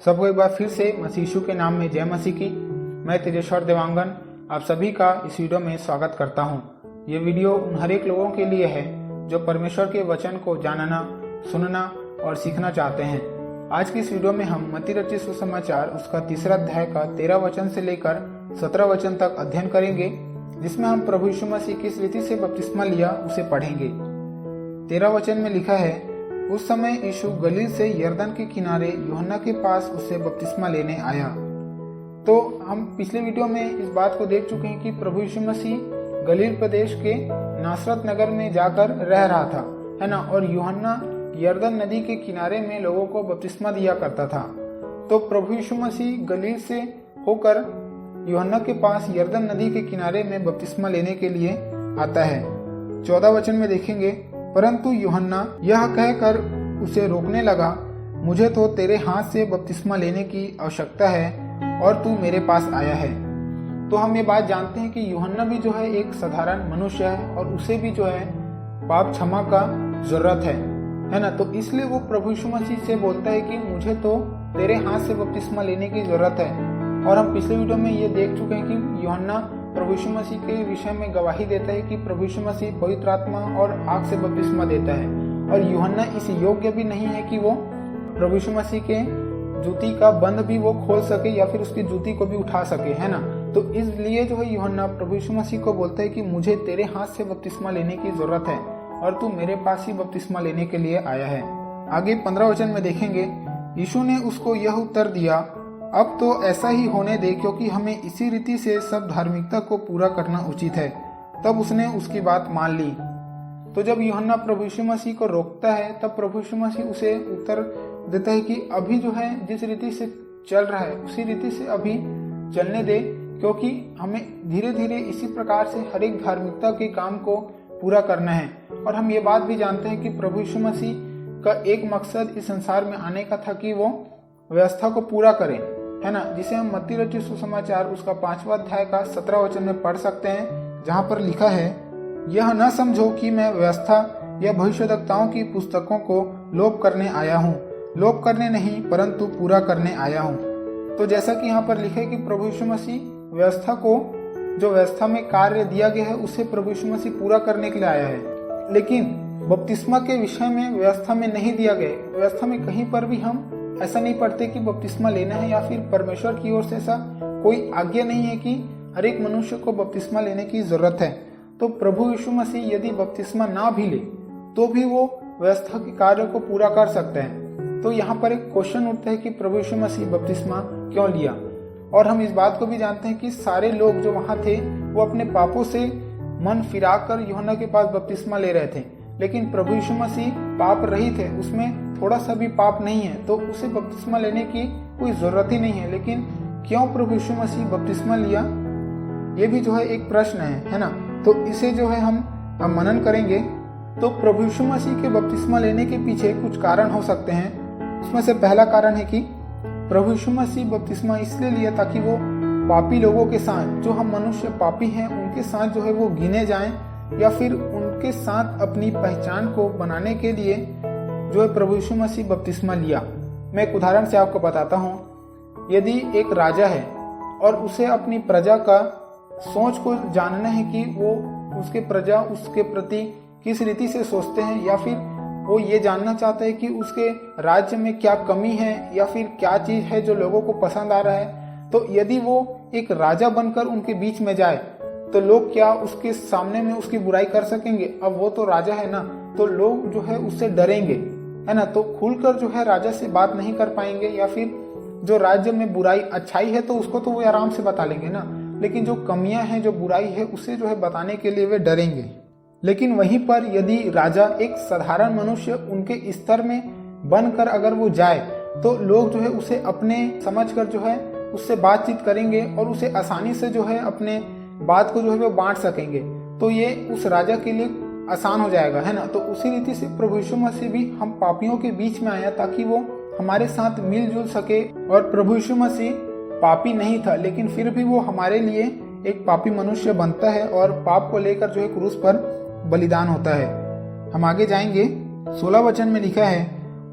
सबको एक बार फिर से मसीह यीशु के नाम में जय मसीह की। मैं तेजेश्वर देवांगन आप सभी का इस वीडियो में स्वागत करता हूं। ये वीडियो उन हर एक लोगों के लिए है जो परमेश्वर के वचन को जानना, सुनना और सीखना चाहते हैं। आज की इस वीडियो में हम मत्ती रचित सुसमाचार उसका 3 अध्याय का 13 वचन से लेकर 17 वचन तक अध्ययन करेंगे, जिसमें हम प्रभु यीशु मसीह किस रीति से बपतिस्मा लिया उसे पढ़ेंगे। 13 वचन में लिखा है, उस समय यीशु गलील से यरदन के किनारे यूहन्ना के पास उससे बपतिस्मा लेने आया। तो हम पिछले वीडियो में इस बात को देख चुके हैं कि प्रभु यीशु मसीह गलील प्रदेश के नासरत नगर में जाकर रह रहा था, है ना। और यूहन्ना यरदन नदी के किनारे में लोगों को बपतिस्मा दिया करता था। तो प्रभु यीशु मसीह गलील से होकर यूहन्ना के पास यरदन नदी के किनारे में बपतिस्मा लेने के लिए आता है। 14 वचन में देखेंगे, परंतु यूहन्ना यह कहकर उसे रोकने लगा, मुझे तो तेरे हाथ से बपतिस्मा लेने की आवश्यकता है और तू मेरे पास आया है। तो हम ये बात जानते हैं कि यूहन्ना भी जो है एक साधारण मनुष्य है और उसे भी जो है पाप क्षमा का जरूरत है ना। तो इसलिए वो प्रभु यीशु मसीह से बोलता है कि मुझे तो तेरे हाथ से बपतिस्मा लेने की जरूरत है। और हम पिछले वीडियो में ये देख चुके हैं कि यूहन्ना प्रभु यीशु मसीह के विषय में गवाही देता है कि प्रभु यीशु मसीह पवित्र आत्मा और आग से बपतिस्मा देता है। और यूहन्ना इस योग्य भी नहीं है कि वो प्रभु यीशु मसीह के जूती का बंद भी वो खोल सके या फिर उसकी जूती को भी उठा सके, है ना। तो इसलिए जो है यूहन्ना प्रभु यीशु मसीह को बोलता है कि मुझे तेरे हाथ से बपतिस्मा लेने की जरूरत है और तू मेरे पास ही बपतिस्मा लेने के लिए आया है। आगे 15 वचन में देखेंगे, यीशु ने उसको यह उत्तर दिया, अब तो ऐसा ही होने दे, क्योंकि हमें इसी रीति से सब धार्मिकता को पूरा करना उचित है। तब उसने उसकी बात मान ली। तो जब यूहन्ना प्रभु यीशु मसीह को रोकता है, तब प्रभु यीशु मसीह उसे उत्तर देता है कि अभी जो है जिस रीति से चल रहा है उसी रीति से अभी चलने दे, क्योंकि हमें धीरे धीरे इसी प्रकार से हर एक धार्मिकता के काम को पूरा करना है। और हम ये बात भी जानते हैं कि प्रभु यीशु मसीह का एक मकसद इस संसार में आने का था कि वो व्यवस्था को पूरा करें, है ना। जिसे हम मत्ती रचित सुसमाचार उसका 5वां अध्याय का 17 वचन में पढ़ सकते हैं, जहाँ पर लिखा है, यह न समझो कि मैं व्यवस्था या भविष्यद्वक्ताओं की पुस्तकों को लोप करने आया हूँ। लोप करने नहीं परंतु पूरा करने आया हूँ। तो जैसा कि यहाँ पर लिखा है कि प्रभु यीशु मसीह व्यवस्था को, जो व्यवस्था में कार्य दिया गया है, उसे प्रभु यीशु मसीह पूरा करने के लिए आया है। लेकिन बपतिस्मा के विषय में व्यवस्था में नहीं दिया गया। व्यवस्था में कहीं पर भी हम ऐसा नहीं पढ़ते कि बपतिस्मा लेना है, या फिर परमेश्वर की ओर से ऐसा कोई आज्ञा नहीं है कि हर एक मनुष्य को बपतिस्मा लेने की जरूरत है। तो प्रभु यीशु मसीह यदि बपतिस्मा ना भी ले तो भी वो व्यवस्था के कार्य को पूरा कर सकते हैं। तो यहाँ पर एक क्वेश्चन उठता है कि प्रभु यीशु मसीह बपतिस्मा क्यों लिया। और हम इस बात को भी जानते हैं कि सारे लोग जो वहाँ थे वो अपने पापों से मन फिराकर यूहन्ना के पास बपतिस्मा ले रहे थे, लेकिन प्रभु यीशु मसीह पाप रहित है, उसमें थोड़ा सा भी पाप नहीं है, तो उसे बपतिस्मा लेने की कोई जरूरत ही नहीं है। लेकिन क्यों प्रभु यीशु मसीह बपतिस्मा लिया, ये भी जो है एक प्रश्न है ना। तो इसे जो है हम मनन करेंगे। तो प्रभु यीशु मसीह के बपतिस्मा लेने के पीछे कुछ कारण हो सकते हैं। उसमें से पहला कारण है कि प्रभु यीशु मसीह बपतिस्मा इसलिए लिया ताकि वो पापी लोगों के साथ, जो हम मनुष्य पापी हैं उनके साथ जो है वो गिने जाएं, या फिर उनके साथ अपनी पहचान को बनाने के लिए जो है प्रभु यीशु मसीह बपतिस्मा लिया। मैं एक उदाहरण से आपको बताता हूँ। यदि एक राजा है और उसे अपनी प्रजा का सोच को जानना है कि वो उसके प्रजा उसके प्रति किस रीति से सोचते हैं, या फिर वो ये जानना चाहता है कि उसके राज्य में क्या कमी है या फिर क्या चीज है जो लोगों को पसंद आ रहा है, तो यदि वो एक राजा बनकर उनके बीच में जाए तो लोग क्या उसके सामने में उसकी बुराई कर सकेंगे। अब वो तो राजा है ना, तो लोग जो है उससे डरेंगे, है ना। तो खुलकर जो है राजा से बात नहीं कर पाएंगे, या फिर जो राज्य में बुराई अच्छाई है तो उसको तो वो आराम से बता लेंगे ना, लेकिन जो कमियां हैं, जो बुराई है, उसे जो है बताने के लिए वे डरेंगे। लेकिन वहीं पर यदि राजा एक साधारण मनुष्य उनके स्तर में बनकर अगर वो जाए तो लोग जो है उसे अपने समझकर जो है उससे बातचीत करेंगे और उसे आसानी से जो है अपने बात को जो है वो बांट सकेंगे। तो ये उस राजा के लिए आसान हो जाएगा, है ना। तो उसी रीति से प्रभु यीशु मसीह भी हम पापियों के बीच में आया ताकि वो हमारे साथ मिलजुल सके। और प्रभु यीशु मसीह पापी नहीं था, लेकिन फिर भी वो हमारे लिए एक पापी मनुष्य बनता है और पाप को लेकर जो है क्रूस पर बलिदान होता है। हम आगे जाएंगे। 16 वचन में लिखा है,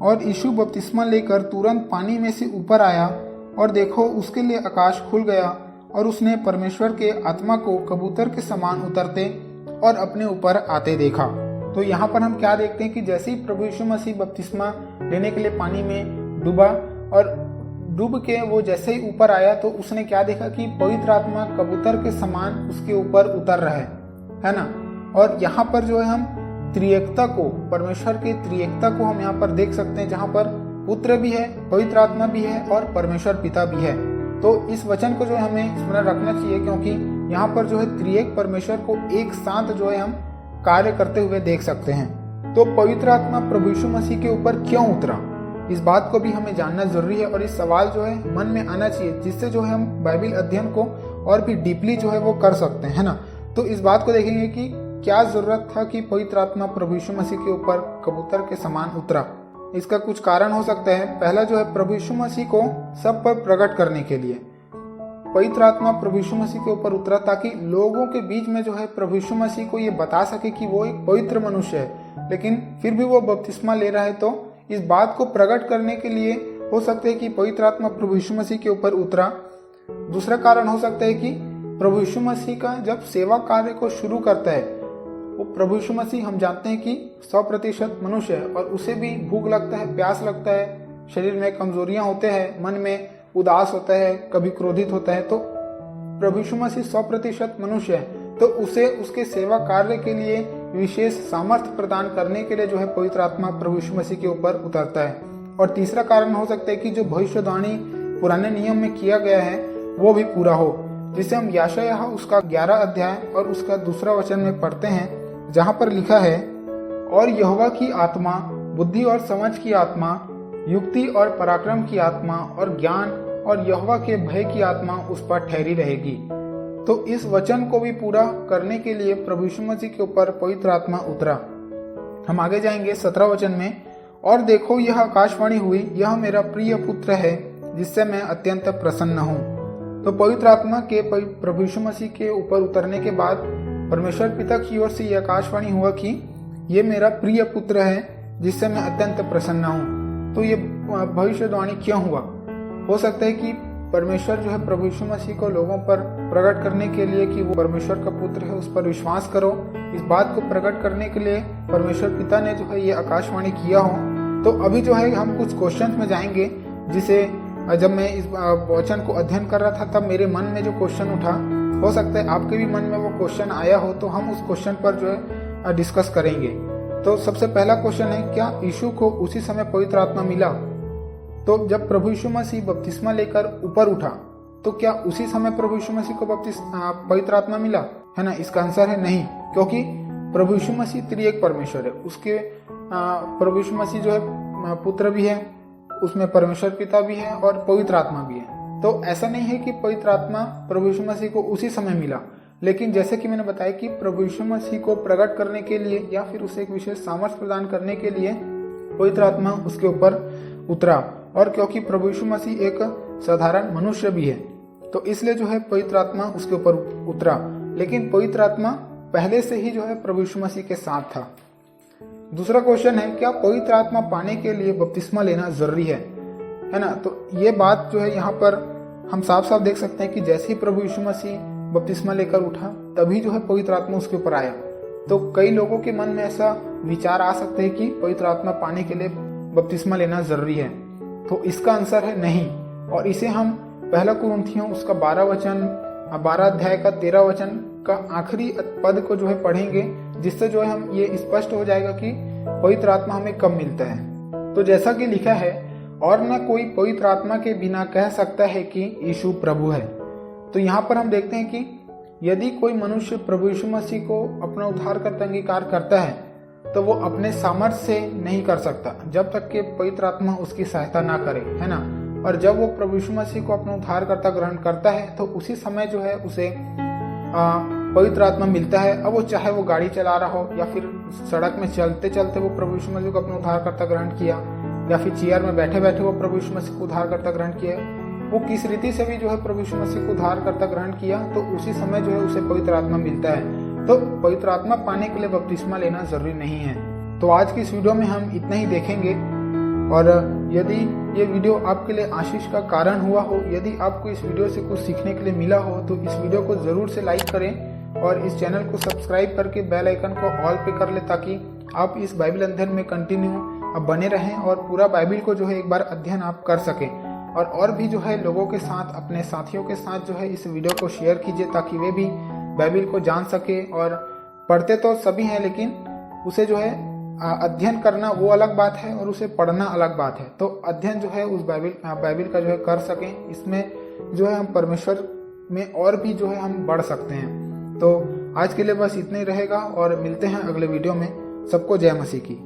और यीशु बपतिस्मा लेकर तुरंत पानी में से ऊपर आया और देखो उसके लिए आकाश खुल गया और उसने परमेश्वर के आत्मा को कबूतर के समान उतरते और अपने ऊपर आते देखा। तो यहाँ पर हम क्या देखते हैं कि जैसे ही प्रभु यीशु मसीह बपतिस्मा लेने के लिए पानी में डूबा और डूब के वो जैसे ही ऊपर आया तो उसने क्या देखा कि पवित्र आत्मा कबूतर के समान उसके ऊपर उतर रहा है ना। और यहाँ पर जो है हम त्रिएकता को, परमेश्वर के त्रिएकता को हम यहाँ पर देख सकते हैं, जहाँ पर पुत्र भी है, पवित्र आत्मा भी है और परमेश्वर पिता भी है। तो इस वचन को जो है हमें स्मरण रखना चाहिए, क्योंकि यहाँ पर जो है त्रिएक परमेश्वर को एक साथ जो है हम कार्य करते हुए देख सकते हैं। तो पवित्र आत्मा प्रभु यीशु मसीह के ऊपर क्यों उतरा, इस बात को भी हमें जानना जरूरी है और इस सवाल जो है मन में आना चाहिए, जिससे जो है हम बाइबल अध्ययन को और भी डीपली जो है वो कर सकते हैं, है ना। तो इस बात को देखेंगे कि क्या जरूरत था कि पवित्र आत्मा प्रभु यीशु मसीह के ऊपर कबूतर के समान उतरा। इसका कुछ कारण हो सकता है। पहला जो है प्रभु यीशु मसीह को सब पर प्रकट करने के लिए पवित्र आत्मा प्रभु यीशु मसीह के ऊपर उतरा, ताकि लोगों के बीच में जो है प्रभु यीशु मसीह को ये बता सके कि वो एक पवित्र मनुष्य है, लेकिन फिर भी वो बपतिस्मा ले रहा है। तो इस बात को प्रकट करने के लिए हो सकता है कि पवित्र आत्मा प्रभु यीशु मसीह के ऊपर उतरा। दूसरा कारण हो सकता है कि प्रभु यीशु मसीह का जब सेवा कार्य को शुरू करता है, वो प्रभु यीशु मसीह हम जानते हैं कि 100% मनुष्य है और उसे भी भूख लगता है, प्यास लगता है, शरीर में कमजोरियां होते हैं, मन में उदास होता है, कभी क्रोधित होता है। तो प्रभु यीशु मसीह 100% मनुष्य है, तो उसे उसके सेवा कार्य के लिए विशेष सामर्थ्य प्रदान करने के लिए जो है पवित्र आत्मा प्रभु यीशु मसीह के ऊपर उतरता है। और तीसरा कारण हो सकता है कि जो भविष्यवाणी पुराने नियम में किया गया है वो भी पूरा हो, जिसे हम यशायाह उसका 11 अध्याय और उसका 2 वचन में पढ़ते हैं, जहां पर लिखा है, और यहोवा की आत्मा, बुद्धि और समझ की आत्मा, युक्ति और पराक्रम की आत्मा और ज्ञान और यहोवा के भय की आत्मा उस पर ठहरी रहेगी। तो इस वचन को भी पूरा करने के लिए प्रभु यीशु मसीह के ऊपर पवित्र आत्मा उतरा। हम आगे जाएंगे 17 वचन में, और देखो यह आकाशवाणी हुई, यह मेरा प्रिय पुत्र है जिससे मैं अत्यंत प्रसन्न हूँ। तो पवित्र आत्मा के प्रभु यीशु मसीह के ऊपर उतरने के बाद परमेश्वर पिता की ओर से यह आकाशवाणी हुआ कि ये मेरा प्रिय पुत्र है जिससे मैं अत्यंत प्रसन्न हूँ। तो ये भविष्यवाणी क्यों हुआ? हो सकता है कि परमेश्वर जो है प्रभु यीशु मसीह को लोगों पर प्रकट करने के लिए कि वो परमेश्वर का पुत्र है, उस पर विश्वास करो, इस बात को प्रकट करने के लिए परमेश्वर पिता ने जो है ये आकाशवाणी किया हो। तो अभी जो है हम कुछ क्वेश्चंस में जाएंगे, जिसे जब मैं इस वचन को अध्ययन कर रहा था तब मेरे मन में जो क्वेश्चन उठा, हो सकता है आपके भी मन में वो क्वेश्चन आया हो, तो हम उस क्वेश्चन पर जो है डिस्कस करेंगे। तो सबसे पहला क्वेश्चन है, क्या यीशु को उसी समय पवित्र आत्मा मिला? तो जब प्रभु यीशु मसीह बपतिस्मा लेकर ऊपर उठा तो क्या उसी समय प्रभु यीशु मसीह को पवित्र आत्मा मिला, है ना? इसका आंसर है नहीं, क्योंकि प्रभु यीशु मसीह त्रिएक परमेश्वर है। उसके प्रभु यीशु मसीह जो है पुत्र भी है, उसमें परमेश्वर पिता भी है और पवित्र आत्मा भी है। तो ऐसा नहीं है कि पवित्र आत्मा प्रभु यीशु मसीह को उसी समय मिला, लेकिन जैसे कि मैंने बताया कि प्रभु यीशु मसीह को प्रकट करने के लिए या फिर उसे एक विशेष सामर्थ्य प्रदान करने के लिए पवित्र आत्मा उसके ऊपर उतरा। और क्योंकि प्रभु यीशु मसीह एक साधारण मनुष्य भी है, तो इसलिए जो है पवित्र आत्मा उसके ऊपर उतरा। लेकिन पवित्र आत्मा पहले से ही जो है प्रभु यीशु मसीह के साथ था। दूसरा क्वेश्चन है, क्या पवित्र आत्मा पाने के लिए बपतिस्मा लेना जरूरी है ना? तो ये बात जो है यहाँ पर हम साफ साफ देख सकते हैं कि जैसे ही प्रभु यीशु मसीह बपतिस्मा लेकर उठा तभी जो है पवित्र आत्मा उसके ऊपर आया। तो कई लोगों के मन में ऐसा विचार आ सकते हैं कि पवित्र आत्मा पाने के लिए बपतिस्मा लेना जरूरी है, तो इसका आंसर है नहीं। और इसे हम पहला कुरिन्थियों उसका 12 अध्याय का 13 वचन का आखिरी पद को जो है पढ़ेंगे, जिससे जो है हम ये स्पष्ट हो जाएगा कि पवित्र आत्मा हमें कब मिलता है। तो जैसा कि लिखा है, और न कोई पवित्र आत्मा के बिना कह सकता है कि यीशु प्रभु है। तो यहाँ पर हम देखते हैं कि यदि कोई मनुष्य प्रभु यीशु मसीह को अपना उद्धारकर्ता अंगीकार करता है तो वो अपने सामर्थ्य से नहीं कर सकता जब तक कि पवित्र आत्मा उसकी सहायता ना करे, है ना। और जब वो प्रभु यीशु मसीह को अपना उद्धारकर्ता ग्रहण करता है तो उसी समय जो है उसे पवित्र आत्मा मिलता है। अब वो चाहे वो गाड़ी चला रहा हो या फिर सड़क में चलते चलते वो प्रभु यीशु मसीह को अपना उद्धारकर्ता ग्रहण किया, या फिर चेयर में बैठे बैठे वो प्रभु यीशु मसीह को उद्धारकर्ता ग्रहण किया, वो किस रीति से भी जो है प्रभु यीशु मसीह को उद्धारकर्ता ग्रहण किया, तो उसी समय जो है उसे पवित्र आत्मा मिलता है। तो पवित्र आत्मा पाने के लिए बपतिस्मा लेना जरूरी नहीं है। तो आज की इस वीडियो में हम इतना ही देखेंगे। और यदि ये वीडियो आपके लिए आशीष का कारण हुआ हो, यदि आपको इस वीडियो से कुछ सीखने के लिए मिला हो, तो इस वीडियो को ज़रूर से लाइक करें और इस चैनल को सब्सक्राइब करके बेल आइकन को ऑल पे कर ले, ताकि आप इस बाइबल अध्ययन में कंटिन्यू बने रहें और पूरा बाइबल को जो है एक बार अध्ययन आप कर सकें। और भी जो है लोगों के साथ, अपने साथियों के साथ जो है इस वीडियो को शेयर कीजिए, ताकि वे भी बाइबल को जान सके। और पढ़ते तो सभी हैं, लेकिन उसे जो है अध्ययन करना वो अलग बात है और उसे पढ़ना अलग बात है। तो अध्ययन जो है उस बाइबल का जो है कर सकें। इसमें जो है हम परमेश्वर में और भी जो है हम बढ़ सकते हैं। तो आज के लिए बस इतना ही रहेगा और मिलते हैं अगले वीडियो में। सबको जय मसीह की।